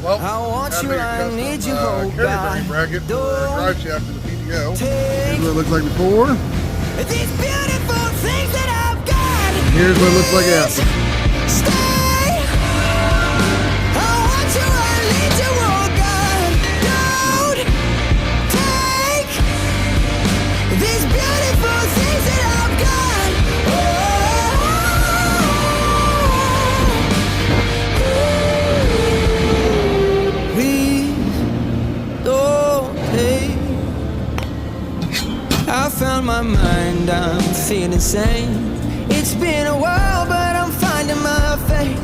Well, I want gotta you, make a I custom need you, oh carry God. frame bracket for Don't drive shaft in the PTO. take Here's what it looks like before. these beautiful things that I've got. Here's what it looks like after. Stay. I want you, I need you, oh God. Don't take these beautiful things that I've got. Please don't take. I found my mind, I'm feeling sane. It's been a while, but I'm finding my faith.